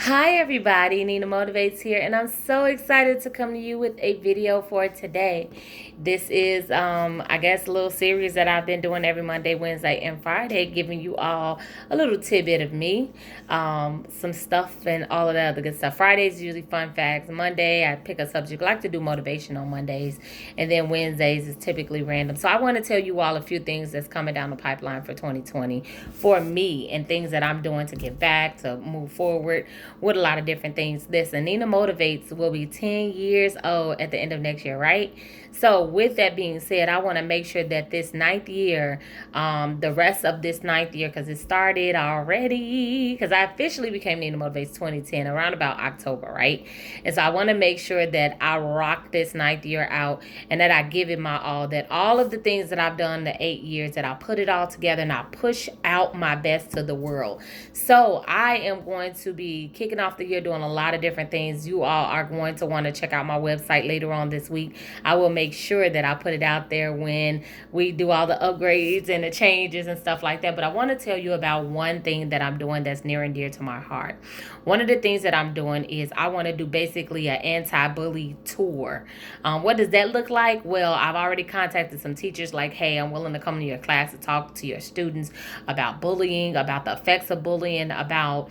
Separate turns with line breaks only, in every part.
Hi everybody, Nina Motivates here, and I'm so excited to come to you with a video for today. This is I guess a little series that I've been doing every Monday, Wednesday, and Friday, giving you all a little tidbit of me, some stuff and all of the other good stuff. Fridays is usually fun facts. Monday I pick a subject. I like to do motivation on Mondays, and then Wednesdays is typically random. So I want to tell you all a few things that's coming down the pipeline for 2020 for me, and things that I'm doing to get back, to move forward with a lot of different things. Listen, Nina Motivates will be 10 years old at the end of next year, right? So with that being said, I want to make sure that this ninth year, the rest of this ninth year, because it started already, because I officially became Nina Motivates 2010, around about October, right? And so I want to make sure that I rock this ninth year out and that I give it my all, that all of the things that I've done the 8 years, that I put it all together and I push out my best to the world. So I am going to be kicking off the year doing a lot of different things. You all are going to want to check out my website later on this week. I will make sure that I put it out there when we do all the upgrades and the changes and stuff like that. But I want to tell you about one thing that I'm doing that's near and dear to my heart. One of the things that I'm doing is I want to do basically an anti-bully tour. What does that look like? Well, I've already contacted some teachers like, hey, I'm willing to come to your class to talk to your students about bullying, about the effects of bullying, about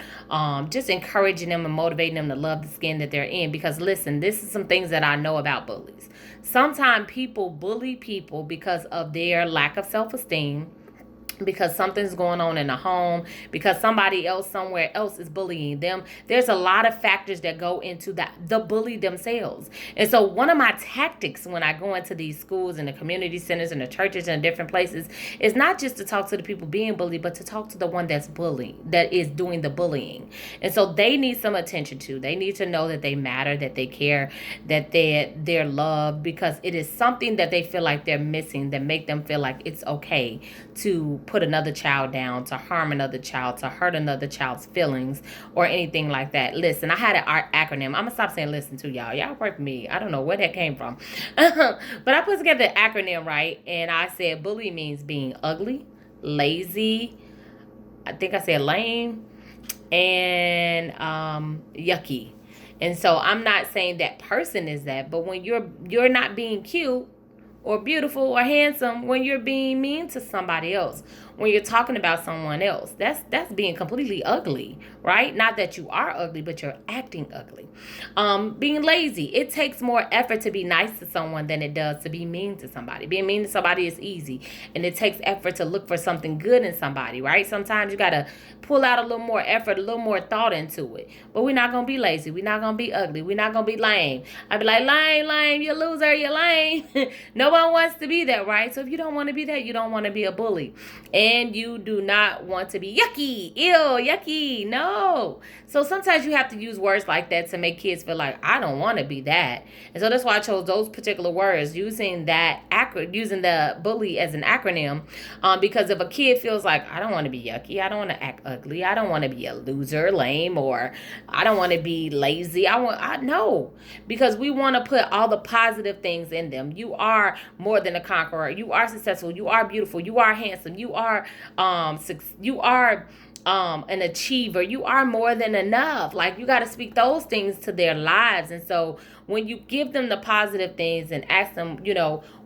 just encouraging them and motivating them to love the skin that they're in. Because listen, this is some things that I know about bullies. Sometimes people bully people because of their lack of self-esteem, because something's going on in the home, because somebody else somewhere else is bullying them. There's a lot of factors that go into that, the bully themselves. And so one of my tactics when I go into these schools and the community centers and the churches and different places is not just to talk to the people being bullied, but to talk to the one that's bullying, that is doing the bullying. And so they need some attention too. They need to know that they matter, that they care, that they're loved, because it is something that they feel like they're missing, that make them feel like it's okay to put another child down, to harm another child, to hurt another child's feelings, or anything like that. Listen, I had an acronym. I'm gonna stop saying listen to y'all. Y'all work for me. I don't know where that came from. But I put together the acronym, right? And I said bully means being ugly, lazy, I think I said lame, and yucky. And so I'm not saying that person is that, but when you're not being cute or beautiful or handsome, when you're being mean to somebody else, when you're talking about someone else, that's being completely ugly, right? Not that you are ugly, but you're acting ugly. Being lazy, it takes more effort to be nice to someone than it does to be mean to somebody. Being mean to somebody is easy, and it takes effort to look for something good in somebody, right? Sometimes you gotta pull out a little more effort, a little more thought into it. But we're not gonna be lazy. We're not gonna be ugly. We're not gonna be lame. I'd be like, lame, you loser, you lame. No one wants to be that, right? So if you don't want to be that, you don't want to be a bully. And you do not want to be yucky, ew, yucky, no. So sometimes you have to use words like that to make kids feel like, I don't want to be that. And so that's why I chose those particular words, using the bully as an acronym, because if a kid feels like, I don't want to be yucky, I don't want to act ugly, I don't want to be a loser, lame, or I don't want to be lazy, I know, because we want to put all the positive things in them. You are more than a conqueror. You are successful. You are beautiful. You are handsome. You are an achiever. You are more than enough. Like, you got to speak those things to their lives. And so when you give them the positive things and ask them,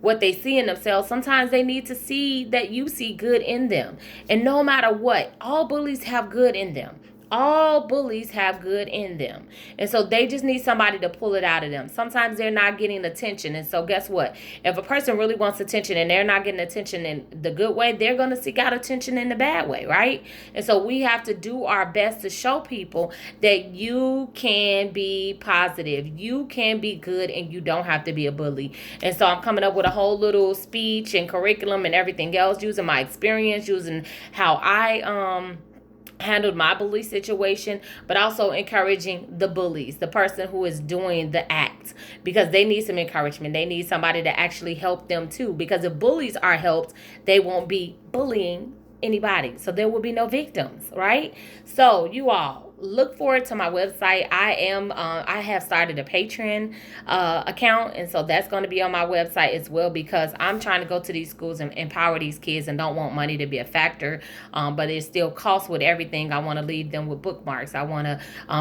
what they see in themselves, sometimes they need to see that you see good in them. And no matter what, all bullies have good in them. All bullies have good in them. And so they just need somebody to pull it out of them. Sometimes they're not getting attention. And so guess what? If a person really wants attention and they're not getting attention in the good way, they're going to seek out attention in the bad way, right? And so we have to do our best to show people that you can be positive. You can be good, and you don't have to be a bully. And so I'm coming up with a whole little speech and curriculum and everything else, using my experience, using how I handled my bully situation, but also encouraging the bullies, the person who is doing the act, because they need some encouragement. They need somebody to actually help them too, because if bullies are helped, they won't be bullying anybody, so there will be no victims, right? So you all, look forward to my website. I have started a Patreon account, and so that's going to be on my website as well, because I'm trying to go to these schools and empower these kids and don't want money to be a factor. But it still costs with everything. I want to leave them with bookmarks. I want to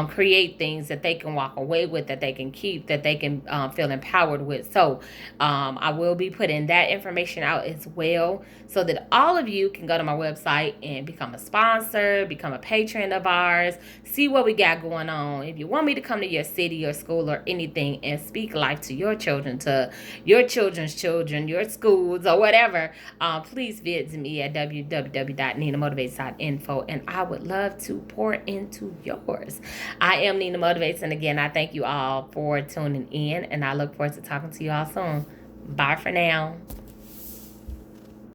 create things that they can walk away with, that they can keep, that they can feel empowered with. So I will be putting that information out as well, so that all of you can go to my website and become a sponsor, become a patron of ours, see what we got going on. If you want me to come to your city or school or anything and speak life to your children, to your children's children, your schools or whatever, please visit me at www.ninamotivates.info, and I would love to pour into yours. I am Nina Motivates, and again, I thank you all for tuning in, and I look forward to talking to you all soon. Bye for now.